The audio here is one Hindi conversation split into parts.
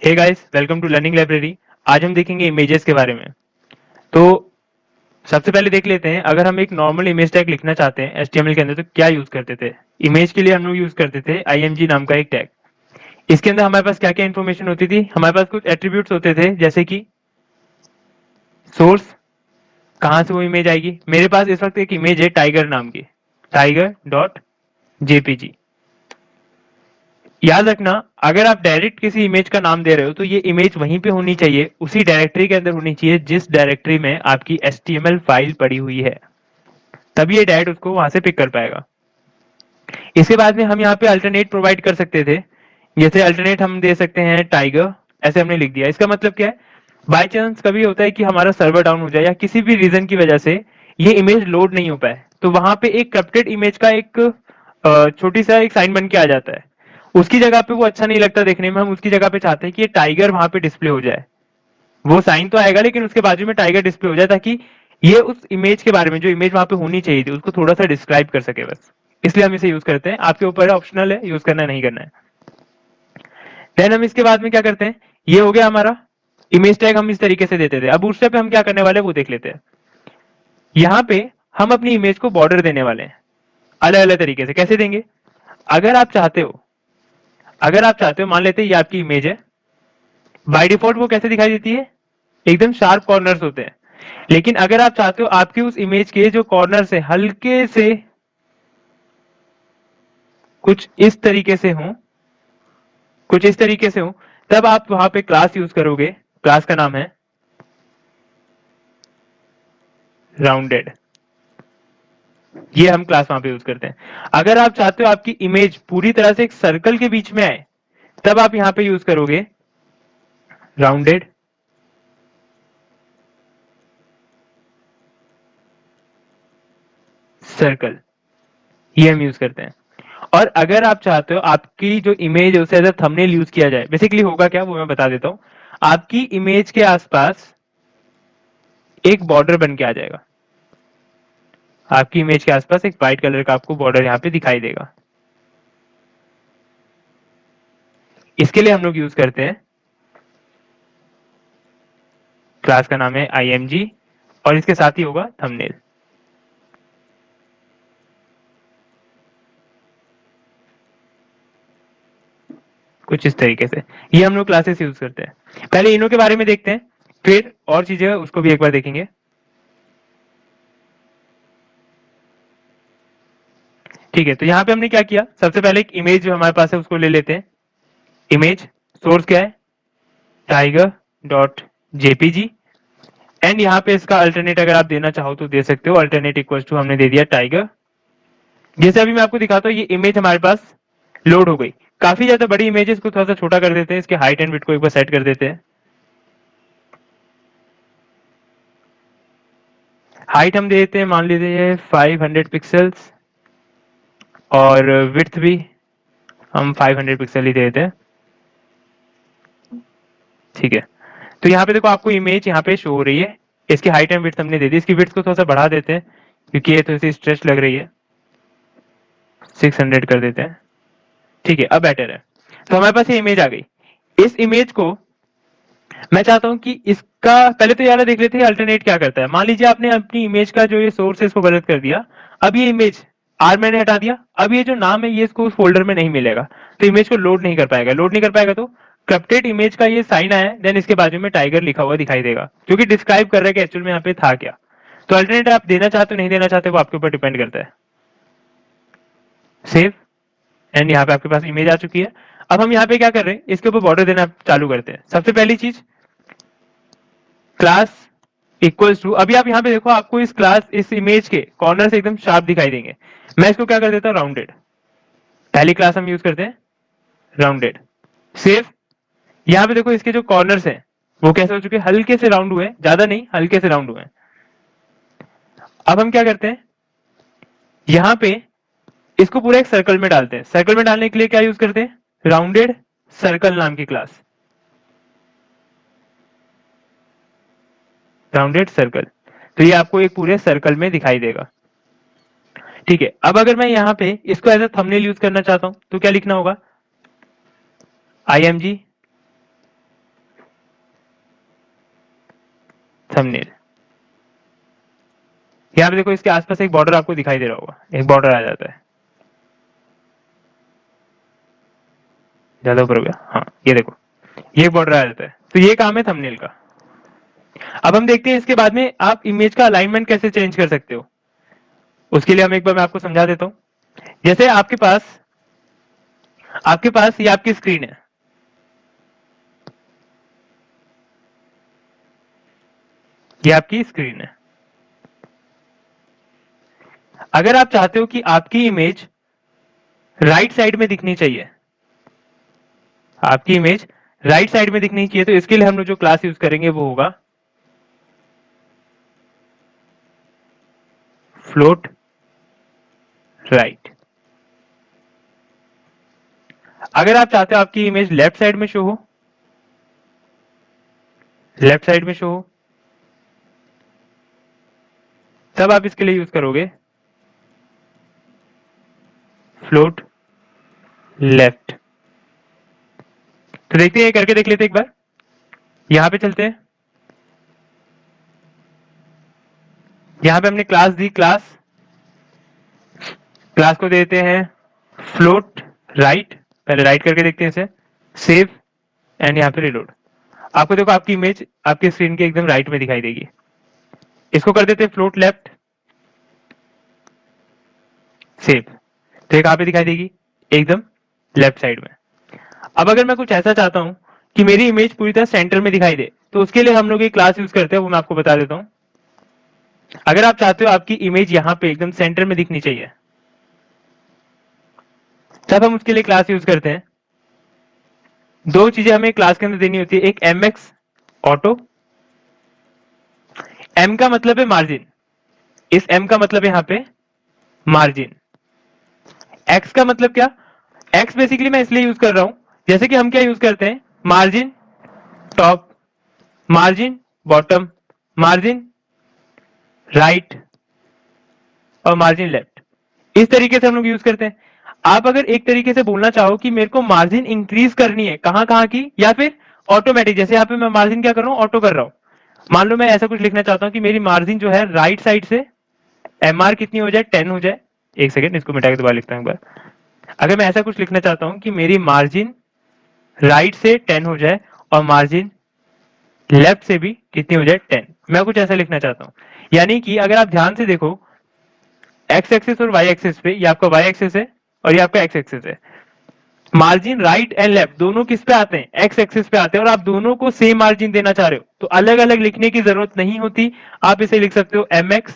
Hey guys, welcome to learning library. आज हम देखेंगे इमेजेस के बारे में। तो सबसे पहले देख लेते हैं, अगर हम एक नॉर्मल इमेज टैग लिखना चाहते हैं एचटीएमएल के अंदर तो क्या यूज करते थे। इमेज के लिए हम लोग यूज करते थे आईएमजी नाम का एक टैग। इसके अंदर हमारे पास क्या क्या इन्फॉर्मेशन होती थी, हमारे पास कुछ एट्रीब्यूट्स होते थे जैसे कि सोर्स, कहां से वो इमेज आएगी। मेरे पास इस वक्त एक इमेज है टाइगर नाम की, टाइगर डॉट जेपीजी। याद रखना, अगर आप डायरेक्ट किसी इमेज का नाम दे रहे हो तो ये इमेज वहीं पे होनी चाहिए, उसी डायरेक्टरी के अंदर होनी चाहिए जिस डायरेक्टरी में आपकी एचटीएमएल फाइल पड़ी हुई है, तभी ये डायरेक्ट उसको वहां से पिक कर पाएगा। इसके बाद में हम यहाँ पे अल्टरनेट प्रोवाइड कर सकते थे, जैसे अल्टरनेट हम दे सकते हैं टाइगर, ऐसे हमने लिख दिया। इसका मतलब क्या है, बाय चांस कभी होता है कि हमारा सर्वर डाउन हो जाए या किसी भी रीजन की वजह से ये इमेज लोड नहीं हो पाए, तो वहां पे एक करप्टेड इमेज का एक छोटी सा एक साइन बन के आ जाता है। उसकी जगह पे वो अच्छा नहीं लगता देखने में, हम उसकी जगह पे चाहते हैं कि ये टाइगर वहां पे डिस्प्ले हो जाए। वो साइन तो आएगा लेकिन उसके बाजू में टाइगर डिस्प्ले हो जाए, ताकि ये उस इमेज के बारे में, जो इमेज वहां पे होनी चाहिए थी, उसको थोड़ा सा डिस्क्राइब कर सके बस। इसलिए हम इसे यूज करते हैं, आपके ऊपर है, ऑप्शनल है, यूज करना है नहीं करना है। देन हम इसके बाद में क्या करते हैं, ये हो गया हमारा इमेज टैग, हम इस तरीके से देते थे। अब दूसरे पे हम क्या करने वाले हैं वो देख लेते हैं। यहाँ पे हम अपनी इमेज को बॉर्डर देने वाले हैं अलग अलग तरीके से। कैसे देंगे, अगर आप चाहते हो, मान लेते हैं ये आपकी इमेज है, बाय डिफॉल्ट वो कैसे दिखाई देती है, एकदम शार्प कॉर्नर्स होते हैं। लेकिन अगर आप चाहते हो आपकी उस इमेज के जो कॉर्नर से हल्के से कुछ इस तरीके से हो, तब आप वहां पे क्लास यूज करोगे। क्लास का नाम है राउंडेड। ये हम क्लास वहां पे यूज करते हैं। अगर आप चाहते हो आपकी इमेज पूरी तरह से एक सर्कल के बीच में आए, तब आप यहां पे यूज करोगे राउंडेड सर्कल। ये हम यूज करते हैं। और अगर आप चाहते हो आपकी जो इमेज है उसे एज अ थंबनेल यूज किया जाए, बेसिकली होगा क्या वो मैं बता देता हूं। आपकी इमेज के आसपास एक बॉर्डर बन के आ जाएगा, आपकी इमेज के आसपास एक व्हाइट कलर का आपको बॉर्डर यहाँ पे दिखाई देगा। इसके लिए हम लोग यूज करते हैं, क्लास का नाम है IMG और इसके साथ ही होगा थंबनेल। कुछ इस तरीके से ये हम लोग क्लासेस यूज करते हैं। पहले इनों के बारे में देखते हैं, फिर और चीजें उसको भी एक बार देखेंगे। ठीक है, तो यहाँ पे हमने क्या किया, सबसे पहले एक इमेज जो हमारे पास है उसको ले लेते हैं। इमेज सोर्स क्या है, टाइगर डॉट जेपीजी। एंड यहाँ पे इसका अल्टरनेट अगर आप देना चाहो तो दे सकते हो, अल्टरनेट इक्वल टू हमने दे दिया टाइगर। जैसे अभी मैं आपको दिखाता हूँ, ये इमेज हमारे पास लोड हो गई। काफी ज्यादा बड़ी इमेजेस को थोड़ा सा छोटा कर देते हैं, इसके हाइट एंड विड्थ को एक बार सेट कर देते हैं। हाइट हम दे देते हैं, मान लीजिए 500 पिक्सल्स, और विड्थ भी हम 500 पिक्सल ही दे देते हैं। ठीक है, तो यहाँ पे देखो आपको इमेज यहाँ पे शो हो रही है। इसकी हाइट एंड विड्थ हमने दे दी, इसकी विड्थ को थोड़ा सा बढ़ा देते हैं क्योंकि ये थोड़ी सी स्ट्रेच लग रही है, 600 कर देते हैं। ठीक है, अब बेटर है। तो हमारे पास ये इमेज आ गई। इस इमेज को मैं चाहता हूं कि इसका पहले तो यार देख लेते हैं अल्टरनेट क्या करता है। मान लीजिए आपने अपनी इमेज का जो ये सोर्स है इसको गलत कर दिया। अब ये इमेज आर मैंने हटा दिया, अब ये जो नाम है ये इसको उस फोल्डर में नहीं मिलेगा, तो इमेज को लोड नहीं कर पाएगा। तो करप्टेड इमेज का ये साइन आया, देन इसके बाजू में टाइगर लिखा हुआ दिखाई देगा, जो कि डिस्क्राइब कर रहा है कि एक्चुअल में यहाँ पे था क्या। तो अल्टरनेट आप देना चाहते हो नहीं देना चाहते वो आपके ऊपर डिपेंड करता है। सेव, एंड यहाँ पे आपके पास इमेज आ चुकी है। अब हम यहाँ पे क्या कर रहे हैं, इसके ऊपर बॉर्डर देना चालू करते हैं। सबसे पहली चीज, क्लास इक्वल्स टू, अभी आप यहाँ पे देखो आपको इस क्लास, इस इमेज के कॉर्नर से एकदम शार्प दिखाई देंगे। मैं इसको क्या कर देता हूँ, राउंडेड। पहली क्लास हम यूज करते हैं राउंडेड। सेव, यहाँ पे देखो इसके जो कॉर्नर्स हैं वो कैसे हो चुके हैं, हल्के से राउंड हुए, ज्यादा नहीं, हल्के से राउंड हुए। अब हम क्या करते हैं, यहाँ पे इसको पूरा एक सर्कल में डालते हैं। सर्कल में डालने के लिए क्या यूज करते हैं, राउंडेड सर्कल नाम की क्लास, राउंडेड सर्कल। तो ये आपको एक पूरे सर्कल में दिखाई देगा। ठीक है, अब अगर मैं यहाँ पे इसको एज अ थंबनेल यूज करना चाहता हूं तो क्या लिखना होगा, IMG थंबनेल। यहाँ पे देखो इसके आसपास एक बॉर्डर आपको दिखाई दे रहा होगा, एक बॉर्डर आ जाता है, ज्यादा ऊपर हो गया, हाँ ये देखो ये बॉर्डर आ जाता है। तो ये काम है थंबनेल का। अब हम देखते हैं इसके बाद में आप इमेज का अलाइनमेंट कैसे चेंज कर सकते हो। उसके लिए हम एक बार मैं आपको समझा देता हूं। जैसे आपके पास ये आपकी स्क्रीन है, ये आपकी स्क्रीन है। अगर आप चाहते हो कि आपकी इमेज राइट साइड में दिखनी चाहिए, आपकी इमेज राइट साइड में दिखनी चाहिए, तो इसके लिए हम लोग जो क्लास यूज करेंगे वो होगा फ्लोट राइट। अगर आप चाहते हो आपकी इमेज लेफ्ट साइड में शो हो, लेफ्ट साइड में शो हो, तब आप इसके लिए यूज करोगे फ्लोट लेफ्ट। तो देखते हैं, ये करके देख लेते हैं एक बार। यहां पे चलते हैं, यहां पे हमने क्लास दी, क्लास को देते हैं फ्लोट राइट। पहले राइट करके देखते हैं इसे, सेव एंड यहाँ पे रिलोड। आपको देखो आपकी इमेज आपके स्क्रीन के एकदम राइट में दिखाई देगी। इसको कर देते हैं फ्लोट लेफ्ट, सेव। तो ये कहां पे दिखाई देगी, एकदम लेफ्ट साइड में। अब अगर मैं कुछ ऐसा चाहता हूं कि मेरी इमेज पूरी तरह सेंटर में दिखाई दे, तो उसके लिए हम लोग एक क्लास यूज करते हैं, वो मैं आपको बता देता हूं। अगर आप चाहते हो आपकी इमेज यहां पे एकदम सेंटर में दिखनी चाहिए, तब हम उसके लिए क्लास यूज करते हैं। दो चीजें हमें क्लास के अंदर देनी होती है, एक mx ऑटो। m का मतलब है मार्जिन, इस m का मतलब है यहां पे मार्जिन। x का मतलब क्या, x बेसिकली मैं इसलिए यूज कर रहा हूं, जैसे कि हम क्या यूज करते हैं, margin top, margin bottom, margin right और मार्जिन लेफ्ट, इस तरीके से हम लोग यूज करते हैं। आप अगर एक तरीके से बोलना चाहो कि मेरे को मार्जिन इंक्रीज करनी है, कहां कहां की, या फिर ऑटोमेटिक, जैसे यहाँ पे मैं मार्जिन क्या कर रहा हूं, ऑटो कर रहा हूं। मान लो मैं ऐसा कुछ लिखना चाहता हूं कि मेरी मार्जिन जो है राइट साइड से MR कितनी हो जाए, 10 हो जाए। एक सेकेंड, इसको मिटा के दोबारा लिखता हूं एक बार। अगर मैं ऐसा कुछ लिखना चाहता हूं कि मेरी मार्जिन राइट से 10 हो जाए और मार्जिन लेफ्ट से भी कितनी हो जाए, 10, मैं कुछ ऐसा लिखना चाहता हूं। यानी कि अगर आप ध्यान से देखो, एक्स एक्सिस और वाई एक्सिस पे, ये आपका वाई एक्सिस है और ये आपका एक्स एक्सिस है। मार्जिन राइट एंड लेफ्ट दोनों किस पे आते हैं, एक्स एक्सिस पे आते हैं, और आप दोनों को सेम मार्जिन देना चाह रहे हो, तो अलग अलग लिखने की जरूरत नहीं होती। आप इसे लिख सकते हो mx,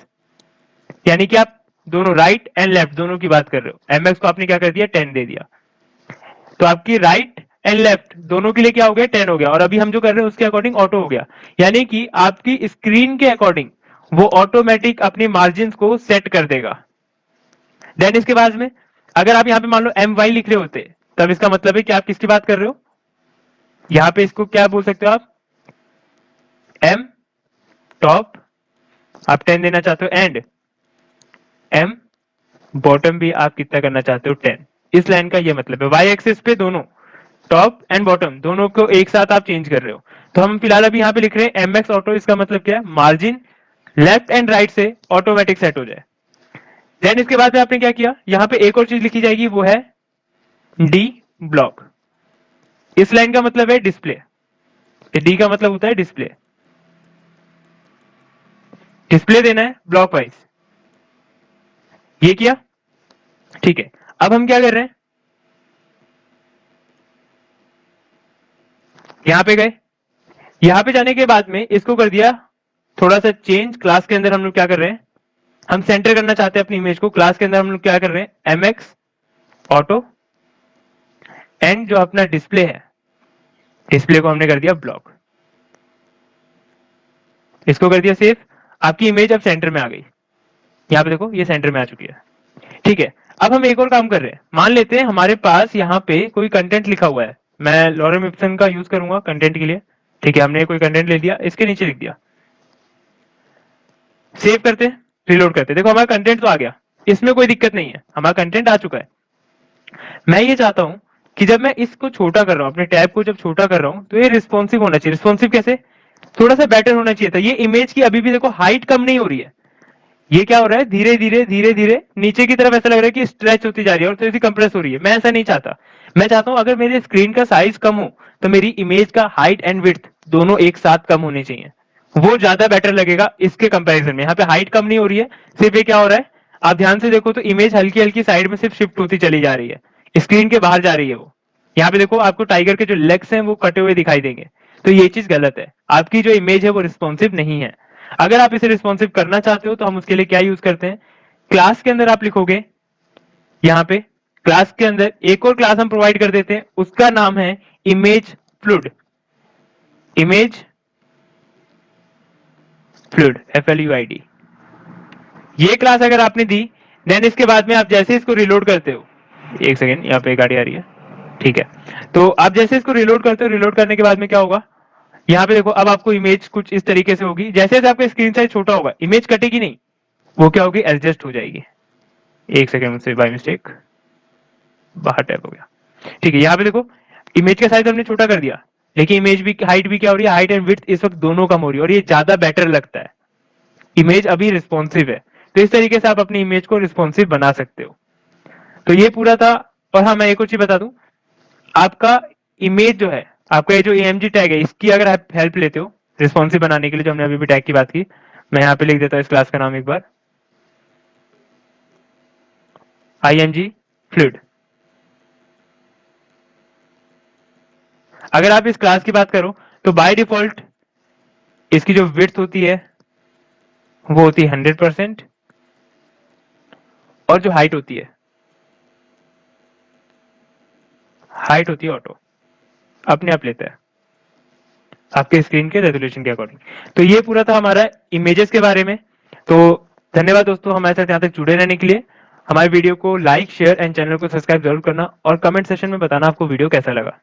यानी कि आप दोनों राइट एंड लेफ्ट दोनों की बात कर रहे हो। mx को आपने क्या कर दिया, 10 दे दिया, तो आपकी राइट एंड लेफ्ट दोनों के लिए क्या हो गया, 10 हो गया। और अभी हम जो कर रहे हैं उसके अकॉर्डिंग ऑटो हो गया, यानी कि आपकी स्क्रीन के अकॉर्डिंग वो ऑटोमेटिक अपनी मार्जिन को सेट कर देगा। देन इसके बाद में अगर आप यहाँ पे मान लो MY लिख रहे होते, तब इसका मतलब है कि आप किसकी बात कर रहे हो, यहाँ पे इसको क्या बोल सकते हो आप, M टॉप, आप 10 देना चाहते हो, एंड M बॉटम भी आप कितना करना चाहते हो, 10। इस लाइन का ये मतलब है, वाई एक्सिस पे दोनों टॉप एंड बॉटम दोनों को एक साथ आप चेंज कर रहे हो। तो हम फिलहाल अभी यहाँ पे लिख रहे हैं MX ऑटो, इसका मतलब क्या है, मार्जिन लेफ्ट एंड राइट से ऑटोमेटिक सेट हो जाए। देन इसके बाद में आपने क्या किया, यहाँ पे एक और चीज लिखी जाएगी, वो है डी ब्लॉक। इस लाइन का मतलब है डिस्प्ले, डी का मतलब होता है डिस्प्ले, डिस्प्ले देना है ब्लॉक वाइज। ये किया, ठीक है। अब हम क्या कर रहे हैं, यहां पे गए, यहां पे जाने के बाद में इसको कर दिया थोड़ा सा चेंज। क्लास के अंदर हम लोग क्या कर रहे हैं, हम सेंटर करना चाहते हैं अपनी इमेज को। क्लास के अंदर हम लोग क्या कर रहे हैं, MX ऑटो, एंड जो अपना डिस्प्ले है, डिस्प्ले को हमने कर दिया ब्लॉक, इसको कर दिया सेव। आपकी इमेज अब सेंटर में आ गई, यहाँ पे देखो ये सेंटर में आ चुकी है, ठीक है। अब हम एक और काम कर रहे हैं, मान लेते हैं हमारे पास यहाँ पे कोई कंटेंट लिखा हुआ है, मैं लॉरेम इप्सन का यूज करूंगा कंटेंट के लिए, ठीक है। हमने कोई कंटेंट ले लिया, इसके नीचे लिख दिया, सेव करते, रिलोड करते, देखो हमारा कंटेंट तो आ गया, इसमें कोई दिक्कत नहीं है, हमारा कंटेंट आ चुका है। मैं ये चाहता हूं कि जब मैं इसको छोटा कर रहा हूं, अपने टैब को जब छोटा कर रहा हूं, तो ये रिस्पॉन्सिव होना चाहिए। रिस्पॉन्सिव कैसे, थोड़ा सा बेटर होना चाहिए था। ये इमेज की अभी भी देखो हाइट कम नहीं हो रही है, ये क्या हो रहा है, धीरे धीरे धीरे धीरे नीचे की तरफ ऐसा लग रहा है कि स्ट्रेच होती जा रही है और थोड़ी सी कंप्रेस हो रही है। मैं ऐसा नहीं चाहता, मैं चाहता हूं अगर मेरे स्क्रीन का साइज कम हो तो मेरी इमेज का हाइट एंड विड्थ दोनों एक साथ कम होने चाहिए, वो ज्यादा बेटर लगेगा इसके कंपैरिजन में। यहाँ पे हाइट कम नहीं हो रही है, सिर्फ ये क्या हो रहा है, आप ध्यान से देखो तो इमेज हल्की हल्की साइड में सिर्फ शिफ्ट होती चली जा रही है, स्क्रीन के बाहर जा रही है वो। यहाँ पे देखो आपको टाइगर के जो लेग्स हैं वो कटे हुए दिखाई देंगे, तो ये चीज गलत है, आपकी जो इमेज है वो रिस्पॉन्सिव नहीं है। अगर आप इसे रिस्पॉन्सिव करना चाहते हो तो हम उसके लिए क्या यूज करते हैं, क्लास के अंदर आप लिखोगे, यहाँ पे क्लास के अंदर एक और क्लास हम प्रोवाइड कर देते हैं, उसका नाम है image fluid. Image fluid, FLUID। ये क्लास अगर आपने दी, देन इसके बाद में आप जैसे इसको रिलोड करते हो, एक सेकेंड यहाँ पे गाड़ी आ रही है, ठीक है, तो आप जैसे इसको रिलोड करते हो, रिलोड करने के बाद में क्या होगा, यहाँ पे देखो अब आपको इमेज कुछ इस तरीके से होगी, जैसे जैसे आपका स्क्रीन साइज छोटा होगा इमेज कटेगी नहीं, वो क्या होगी, एडजस्ट हो जाएगी। एक सेकेंड मुझसे बाय मिस्टेक बाहर टैप हो गया, ठीक है। यहाँ पे देखो इमेज का साइज हमने छोटा कर दिया, लेकिन इमेज भी हाइट भी क्या हो रही है, हाइट एंड विड्थ इस वक्त दोनों कम हो रही है और ये ज्यादा बेटर लगता है, इमेज अभी रिस्पॉन्सिव है। तो इस तरीके से आप अपनी इमेज को रिस्पॉन्सिव बना सकते हो। तो ये पूरा था। और हाँ मैं एक और चीज बता दूं, आपका इमेज जो है, आपका ये जो AMG टैग है, इसकी अगर आप हेल्प लेते हो रिस्पॉन्सिव बनाने के लिए, जो हमने अभी भी टैग की बात की, मैं यहाँ पे लिख देता हूँ इस क्लास का नाम एक बार, IMG फ्लूइड। अगर आप इस क्लास की बात करो तो बाय डिफॉल्ट इसकी जो विड्थ होती है वो होती है 100%, और जो हाइट होती है, हाइट होती है ऑटो, अपने आप लेता है आपके स्क्रीन के रेजोल्यूशन के अकॉर्डिंग। तो ये पूरा था हमारा इमेजेस के बारे में। तो धन्यवाद दोस्तों हमारे साथ यहाँ तक जुड़े रहने के लिए। हमारे वीडियो को लाइक शेयर एंड चैनल को सब्सक्राइब जरूर करना और कमेंट सेशन में बताना आपको वीडियो कैसा लगा।